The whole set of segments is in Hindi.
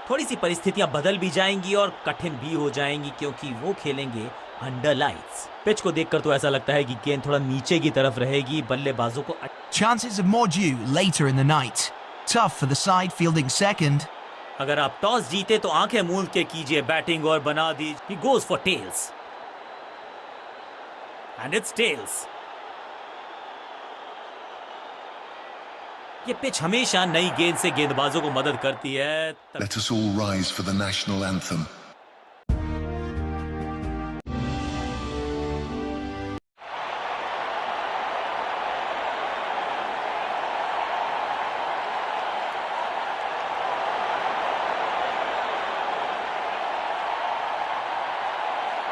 थोड़ी सी परिस्थितियां बदल भी जाएंगी और कठिन भी हो जाएंगी क्योंकि वो खेलेंगे अंडर लाइट्स। पिच को देखकर तो ऐसा लगता है कि गेंद थोड़ा नीचे की तरफ रहेगी। बल्लेबाजों को Chances of more due later in the night. Tough for the side fielding second. अगर आप टॉस जीते तो आंखें मूंद के कीजिए बैटिंग और बना दीजिए। He goes for tails. And it's tails. ये पिच हमेशा नई गेंद से गेंदबाजों को मदद करती है। Let us all rise for the national anthem.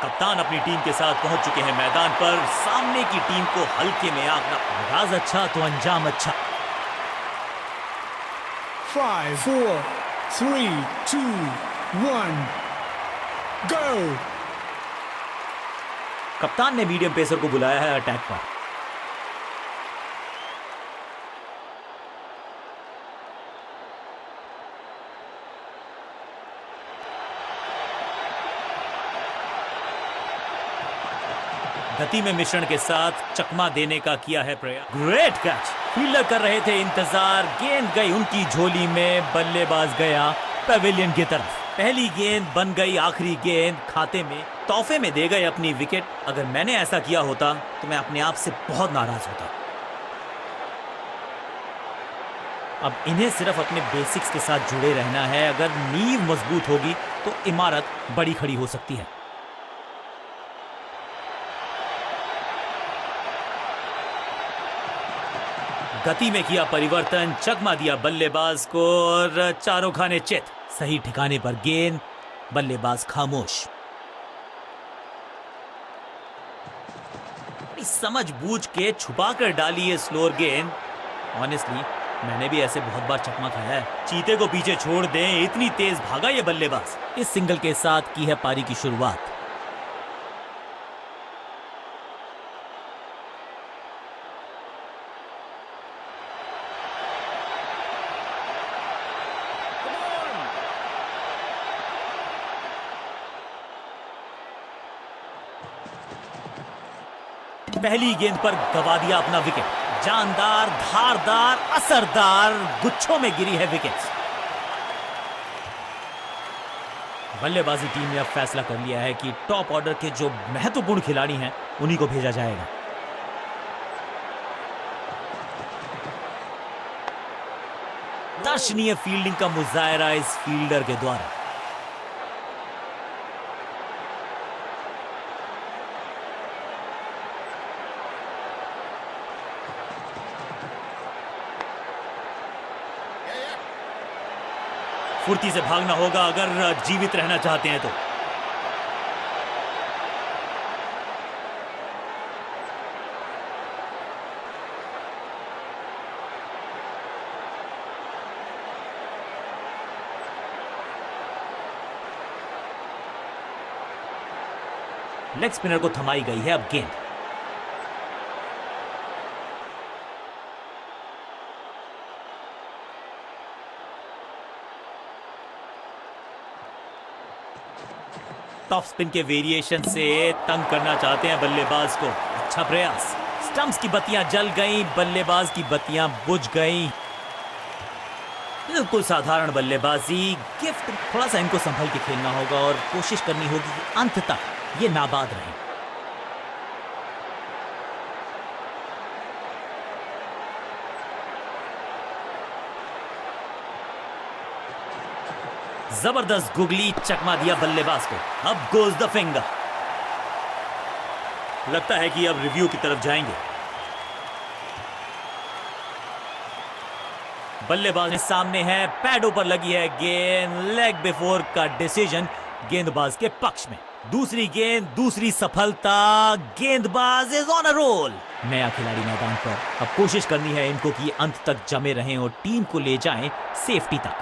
कप्तान अपनी टीम के साथ पहुंच चुके हैं मैदान पर। सामने की टीम को हल्के में आंकना। आगाज अच्छा तो अंजाम अच्छा। 5, 4, 3, 2, 1, go! कप्तान ने मीडियम पेसर को बुलाया है अटैक पर। गति में मिश्रण के साथ चकमा देने का किया है प्रयास। Great catch. फील्डर कर रहे थे इंतजार। गेंद गई उनकी झोली में। बल्लेबाज गया पवेलियन की तरफ। पहली गेंद बन गई आखिरी गेंद। खाते में तोहफे में दे गए अपनी विकेट। अगर मैंने ऐसा किया होता तो मैं अपने आप से बहुत नाराज होता। अब इन्हें सिर्फ अपने बेसिक्स के साथ जुड़े रहना है। अगर नींव मजबूत होगी तो इमारत बड़ी खड़ी हो सकती है। गति में किया परिवर्तन। चकमा दिया बल्लेबाज को और चारों खाने चित। सही ठिकाने पर गेंद। बल्लेबाज खामोश। समझ बूझ के छुपा कर डाली है स्लोअर गेंद। ऑनेस्टली मैंने भी ऐसे बहुत बार चकमा खाया है। चीते को पीछे छोड़ दें, इतनी तेज भागा ये बल्लेबाज। इस सिंगल के साथ की है पारी की शुरुआत। पहली गेंद पर गवा दिया अपना विकेट। जानदार, धारदार, असरदार गुच्छों में गिरी है विकेट। बल्लेबाजी टीम ने अब फैसला कर लिया है कि टॉप ऑर्डर के जो महत्वपूर्ण खिलाड़ी हैं उन्हीं को भेजा जाएगा। दर्शनीय फील्डिंग का मुजाहरा इस फील्डर के द्वारा। फुर्ती से भागना होगा अगर जीवित रहना चाहते हैं तो। लेग स्पिनर को थमाई गई है अब गेंद। टॉप स्पिन के वेरिएशन से तंग करना चाहते हैं बल्लेबाज को। अच्छा प्रयास। स्टंप्स की बत्तियां जल गईं, बल्लेबाज की बत्तियां बुझ गईं। बिल्कुल साधारण बल्लेबाजी। गिफ्ट थोड़ा सा इनको संभल के खेलना होगा और कोशिश करनी होगी कि अंत तक ये नाबाद रहे। जबरदस्त गुगली। चकमा दिया बल्लेबाज को। अब गोज द फिंगर। लगता है कि अब रिव्यू की तरफ जाएंगे। बल्लेबाज के सामने है। पैडों पर लगी है गेंद। लेग बिफोर का डिसीजन गेंदबाज के पक्ष में। दूसरी गेंद, दूसरी सफलता। गेंदबाज इज ऑन अ रोल। नया खिलाड़ी मैदान पर। अब कोशिश करनी है इनको कि अंत तक जमे रहें और टीम को ले जाएं सेफ्टी तक।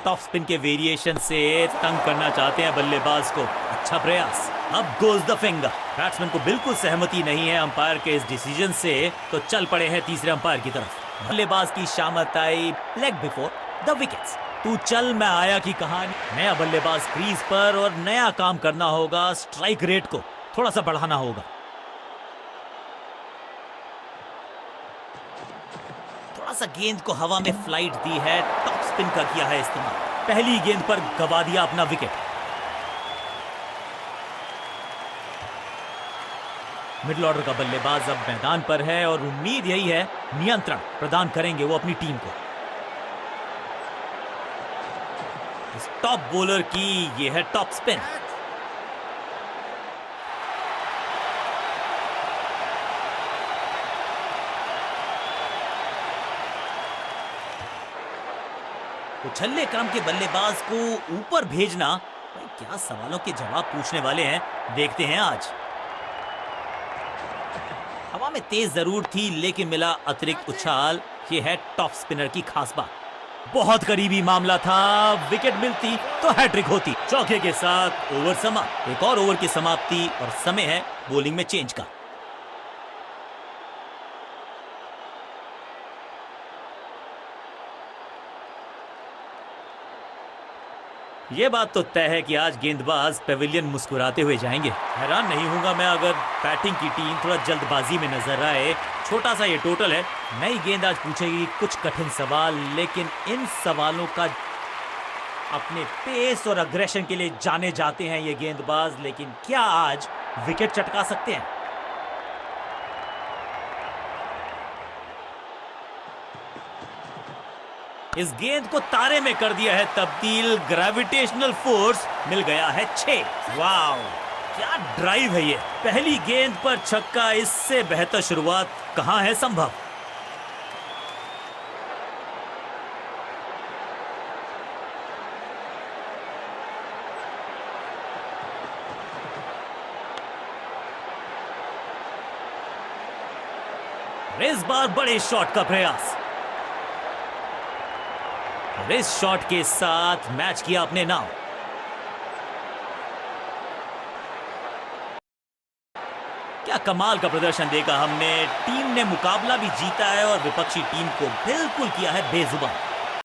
टॉप स्पिन के वेरिएशन से तंग करना चाहते हैं बल्लेबाज को। अच्छा प्रयास। अब गोज द फिंगर। बैट्समैन को बिल्कुल सहमति नहीं है अंपायर के इस डिसीजन से, तो चल पड़े हैं तीसरे अंपायर की तरफ। बल्लेबाज की शामत आई, लेग बिफोर द विकेट्स। तू चल मैं आया की कहानी। नया बल्लेबाज क्रीज पर और नया काम करना होगा, स्ट्राइक रेट को थोड़ा सा बढ़ाना होगा। थोड़ा सा गेंद को हवा में फ्लाइट दी है, टॉप स्पिन का किया है इस्तेमाल। पहली गेंद पर गवा दिया अपना विकेट। मिडिल ऑर्डर का बल्लेबाज अब मैदान पर है और उम्मीद यही है नियंत्रण प्रदान करेंगे वो अपनी टीम को। इस टॉप बॉलर की ये है टॉप स्पिन। उछल्ले क्रम के बल्लेबाज को ऊपर भेजना, भाई क्या सवालों के जवाब पूछने वाले हैं, देखते हैं आज। हवा में तेज जरूर थी लेकिन मिला अतिरिक्त उछाल। ये है टॉप स्पिनर की खास बात। बहुत करीबी मामला था, विकेट मिलती तो हैट्रिक होती। चौके के साथ ओवर समाप्त। एक और ओवर की समाप्ति और समय है बॉलिंग में चेंज का। यह बात तो तय है कि आज गेंदबाज पेविलियन मुस्कुराते हुए जाएंगे। हैरान नहीं होगा मैं अगर बैटिंग की टीम थोड़ा जल्दबाजी में नजर आए। छोटा सा ये टोटल है। नई गेंद आज पूछेगी कुछ कठिन सवाल, लेकिन इन सवालों का अपने पेस और अग्रेशन के लिए जाने जाते हैं ये गेंदबाज। लेकिन क्या आज विकेट चटका सकते हैं? इस गेंद को तारे में कर दिया है तब्दील। ग्रेविटेशनल फोर्स मिल गया है 6। वाओ, क्या ड्राइव है ये। पहली गेंद पर छक्का, इससे बेहतर शुरुआत कहां है संभव। इस बार बड़े शॉट का प्रयास। इस शॉट के साथ मैच किया अपने नाम। क्या कमाल का प्रदर्शन देखा हमने। टीम ने मुकाबला भी जीता है और विपक्षी टीम को बिल्कुल किया है बेजुबान।